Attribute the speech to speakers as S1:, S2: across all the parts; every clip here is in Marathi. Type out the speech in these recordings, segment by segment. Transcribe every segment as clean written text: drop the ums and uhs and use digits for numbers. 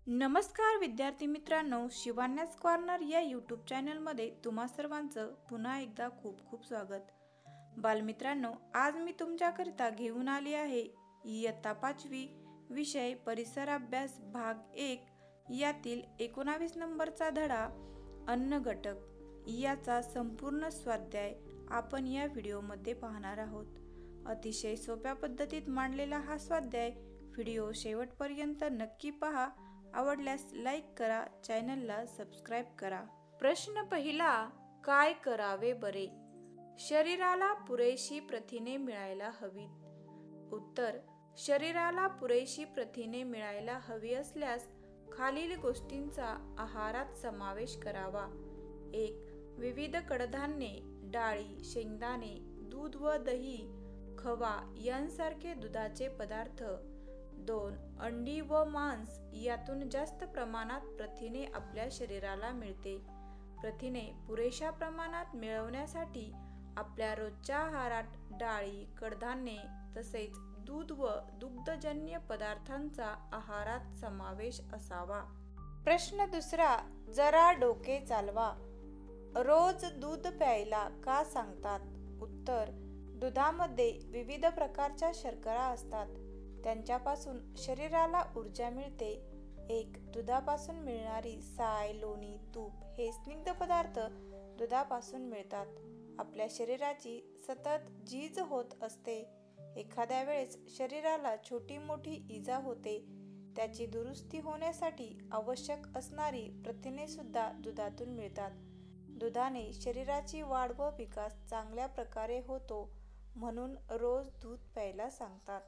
S1: नमस्कार विद्यार्थी मित्रांनो, शिवान्यास कॉर्नर या यूट्यूब चॅनलमध्ये तुम्हा सर्वांचं पुन्हा एकदा खूप खूप स्वागत. बालमित्रांनो, आज मी तुमच्याकरिता घेऊन आली आहे इयत्ता 5वी विषय परिसर अभ्यास भाग 1 यातील 19 नंबरचा धडा अन्न घटक याचा संपूर्ण स्वाध्याय आपण या व्हिडिओमध्ये पाहणार आहोत. अतिशय सोप्या पद्धतीत मांडलेला हा स्वाध्याय व्हिडिओ शेवटपर्यंत नक्की पहा. आवडल्यास लाईक करा, चॅनलला सबस्क्राईब करा. प्रश्न पहिला, काय करावे बरे? शरीराला पुरेशी प्रथिने मिळायला हवीत. उत्तर, शरीराला पुरेशी प्रथिने मिळायला हवी असल्यास खालील गोष्टींचा आहारात समावेश करावा. 1. विविध कडधान्ये, डाळी, शेंगदाणे, दूध व दही, खवा यांसारखे दुधाचे पदार्थ. 2. अंडी व मांस यातून जास्त प्रमाणात प्रथिने आपल्या शरीराला मिळते. प्रथिने पुरेशा प्रमाणात मिळवण्यासाठी आपल्या रोजच्या आहारात डाळी, कडधान्ये तसेच दूध व दुग्धजन्य पदार्थांचा आहारात समावेश असावा. प्रश्न दुसरा, जरा डोके चालवा. रोज दूध प्यायला का सांगतात? उत्तर, दुधामध्ये विविध प्रकारच्या शर्करा असतात. त्यांच्यापासून शरीराला ऊर्जा मिळते. 1. दुधापासून मिळणारी साय, लोणी, तूप हे स्निग्ध पदार्थ दुधापासून मिळतात. आपल्या शरीराची सतत झीज होत असते. एखाद्या वेळेस शरीराला छोटी मोठी इजा होते. त्याची दुरुस्ती होण्यासाठी आवश्यक असणारी प्रथिने सुद्धा दुधातून मिळतात. दुधाने शरीराची वाढ व विकास चांगल्या प्रकारे होतो, म्हणून रोज दूध प्यायला सांगतात.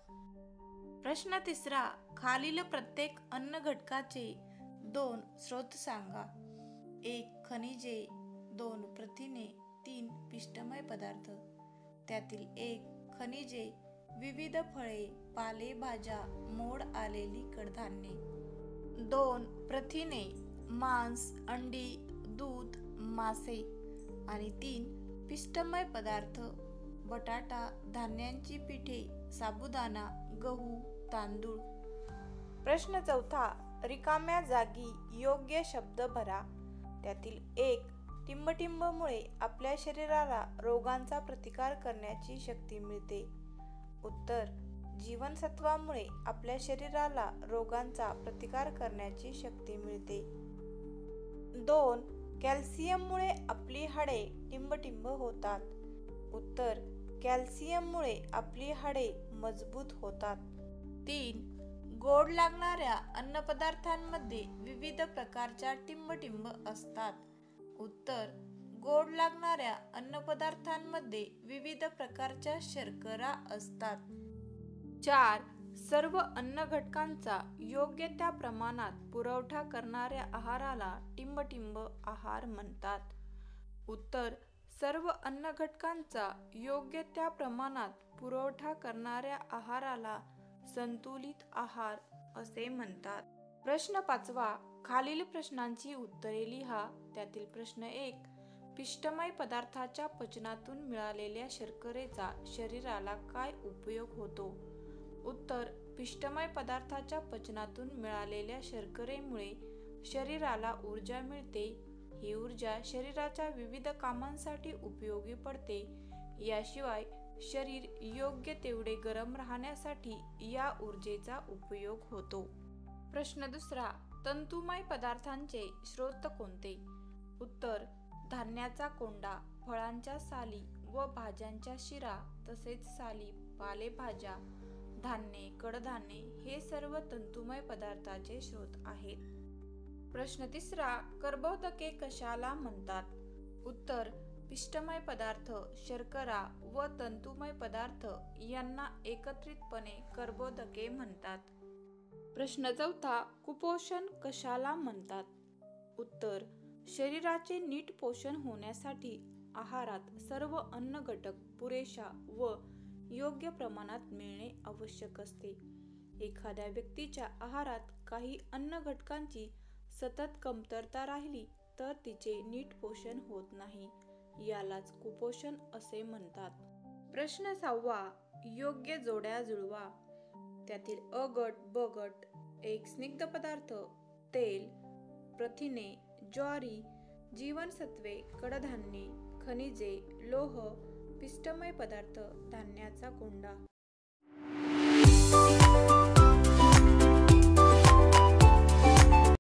S1: प्रश्न तिसरा, खालील प्रत्येक अन्न घटकाचे 2 स्रोत सांगा. 1. खनिजे, 2. प्रथिने, 3. पिष्टमय पदार्थ. त्यातील 1. खनिजे, विविध फळे, पालेभाज्या, मोड आलेली कडधान्ये. 2. प्रथिने, मांस, अंडी, दूध, मासे. आणि 3. पिष्टमय पदार्थ, बटाटा, धान्यांची पिठे, साबुदाणा, गहू, तांदूळ. प्रश्न चौथा, रिकाम्या जागी योग्य शब्द भरा. त्यातील 1. टिंबटिंबमुळे आपल्या शरीराला रोगांचा प्रतिकार करण्याची शक्ती मिळते. उत्तर, जीवनसत्वामुळे आपल्या शरीराला रोगांचा प्रतिकार करण्याची शक्ती मिळते. 2. कॅल्शियममुळे आपली हाडे टिंबटिंब होतात. उत्तर, कॅल्शियममुळे आपली हाडे मजबूत होतात. 3. गोड लागणाऱ्या अन्नपदार्थांमध्ये विविध प्रकारच्या टिंबटिंब असतात. उत्तर, गोड लागणाऱ्या अन्नपदार्थांमध्ये विविध प्रकारच्या शर्करा असतात. 4. सर्व अन्न घटकांचा योग्य त्या प्रमाणात पुरवठा करणाऱ्या आहाराला टिंबटिंब आहार म्हणतात. उत्तर, सर्व अन्न घटकांचा योग्य त्या प्रमाणात पुरवठा करणाऱ्या आहाराला संतुलित आहार असे म्हणतात. प्रश्न पाचवा, खालील प्रश्नांची उत्तरे लिहा. त्यातील प्रश्न 1. पिष्टमय पदार्थाच्या पचनातून मिळालेल्या शर्करेचा शरीराला काय उपयोग होतो? उत्तर, पिष्टमय पदार्थाच्या पचनातून मिळालेल्या शर्करेमुळे शरीराला ऊर्जा मिळते. ही ऊर्जा शरीराच्या विविध कामांसाठी उपयोगी पडते. याशिवाय शरीर योग्य तेवढे गरम राहण्यासाठी या ऊर्जेचा उपयोग होतो. प्रश्न दुसरा, तंतुमय पदार्थांचे स्रोत कोणते? उत्तर, धान्याचा कोंडा, फळांच्या साली व भाज्यांच्या शिरा तसेच साली, पालेभाज्या, धान्ये, कडधान्ये हे सर्व तंतुमय पदार्थाचे स्रोत आहेत. प्रश्न तिसरा, कर्बोदके कशाला म्हणतात? उत्तर, पिष्टमय पदार्थ, शर्करा व तंतुमय पदार्थ यांना एकत्रितपणे कर्बोदके म्हणतात. प्रश्न चौथा, कुपोषण कशाला म्हणतात? उत्तर, शरीराचे नीट पोषण होण्यासाठी आहारात सर्व अन्न घटक पुरेशा व योग्य प्रमाणात मिळणे आवश्यक असते. एखाद्या व्यक्तीच्या आहारात काही अन्न घटकांची सतत कमतरता राहिली तर तिचे नीट पोषण होत नाही. यालाच कुपोषण असे म्हणतात. प्रश्न 6. योग्य जोड्या जुळवा. त्यातील अ गट ब गट. 1. स्निग्ध पदार्थ, तेल, प्रथिने, ज्वारी, जीवनसत्वे, कडधान्ये, खनिजे, लोह, पिष्टमय पदार्थ, धान्याचा कोंडा।